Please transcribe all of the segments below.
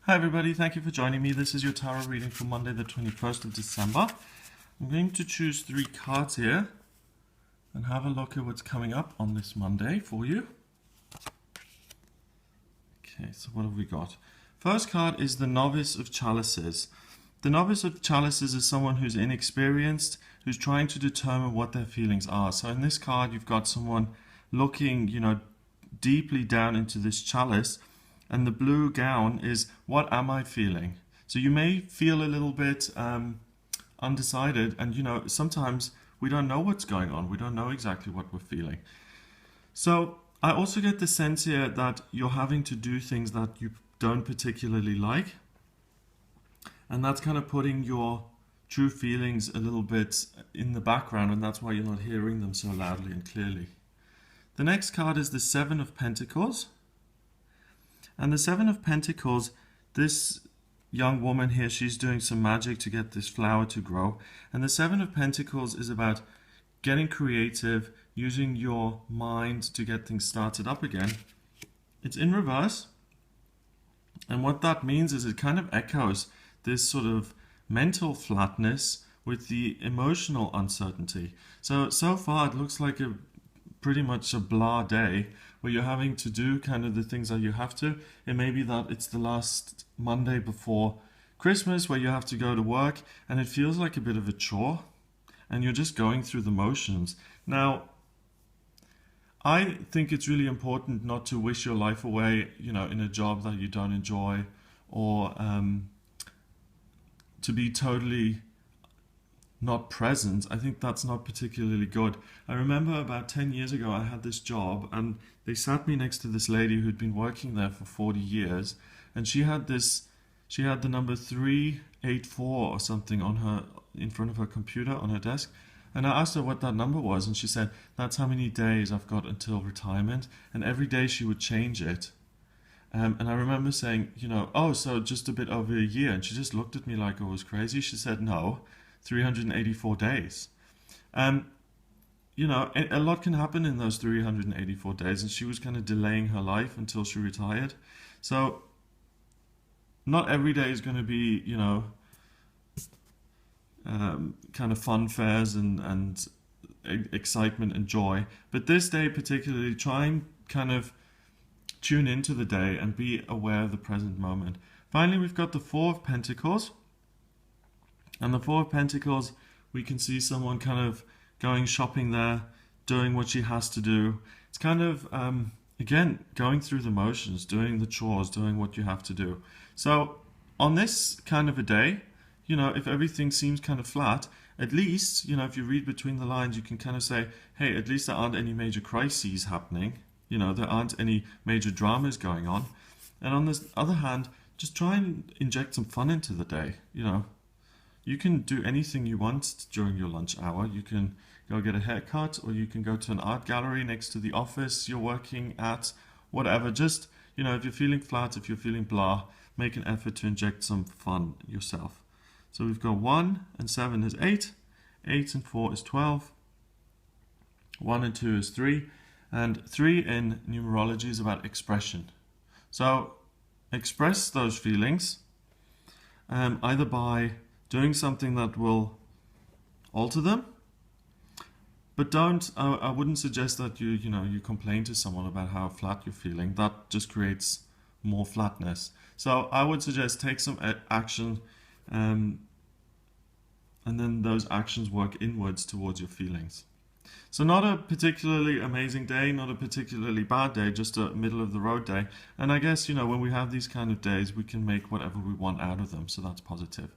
Hi everybody, thank you for joining me. This is your tarot reading for Monday the 21st of December. I'm going to choose 3 cards here and have a look at what's coming up on this Monday for you. Okay, so what have we got? First card is the Novice of Chalices. The Novice of Chalices is someone who's inexperienced, who's trying to determine what their feelings are. So in this card, you've got someone looking, deeply down into this chalice. And the blue gown is, what am I feeling? So you may feel a little bit undecided, and sometimes we don't know what's going on. We don't know exactly what we're feeling. So I also get the sense here that you're having to do things that you don't particularly like. And that's kind of putting your true feelings a little bit in the background, and that's why you're not hearing them so loudly and clearly. The next card is the Seven of Pentacles. And the Seven of Pentacles, this young woman here, she's doing some magic to get this flower to grow. And the Seven of Pentacles is about getting creative, using your mind to get things started up again. It's in reverse. And what that means is it kind of echoes this sort of mental flatness with the emotional uncertainty. So far it looks like pretty much a blah day where you're having to do kind of the things that you have to. It may be that it's the last Monday before Christmas where you have to go to work and it feels like a bit of a chore and you're just going through the motions. Now, I think it's really important not to wish your life away, in a job that you don't enjoy, or to be totally not present. I think that's not particularly good. I remember about 10 years ago I had this job and they sat me next to this lady who'd been working there for 40 years, and she had the number 384 or something in front of her computer on her desk, and I asked her what that number was, and she said that's how many days I've got until retirement, and every day she would change it. And I remember saying, oh, so just a bit over a year, and she just looked at me like I was crazy. She said, no, 384 days. A lot can happen in those 384 days, and she was kind of delaying her life until she retired. So not every day is going to be, kind of fun fairs and excitement and joy. But this day particularly, try and kind of tune into the day and be aware of the present moment. Finally, we've got the Four of Pentacles. And the Four of Pentacles, we can see someone kind of going shopping there, doing what she has to do. It's kind of, again, going through the motions, doing the chores, doing what you have to do. So on this kind of a day, if everything seems kind of flat, at least, if you read between the lines, you can kind of say, hey, at least there aren't any major crises happening. There aren't any major dramas going on. And on the other hand, just try and inject some fun into the day, You can do anything you want during your lunch hour. You can go get a haircut, or you can go to an art gallery next to the office you're working at, whatever. Just, if you're feeling flat, if you're feeling blah, make an effort to inject some fun yourself. So we've got 1 and 7 is 8, 8 and 4 is 12, 1 and 2 is 3, and 3 in numerology is about expression. So express those feelings, either by doing something that will alter them, but I wouldn't suggest that you complain to someone about how flat you're feeling. That just creates more flatness. So I would suggest take some action, and then those actions work inwards towards your feelings. So not a particularly amazing day, not a particularly bad day, just a middle of the road day. And I guess, when we have these kind of days, we can make whatever we want out of them. So that's positive.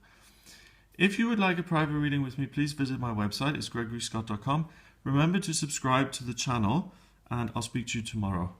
If you would like a private reading with me, please visit my website. It's gregoryscott.com. Remember to subscribe to the channel, and I'll speak to you tomorrow.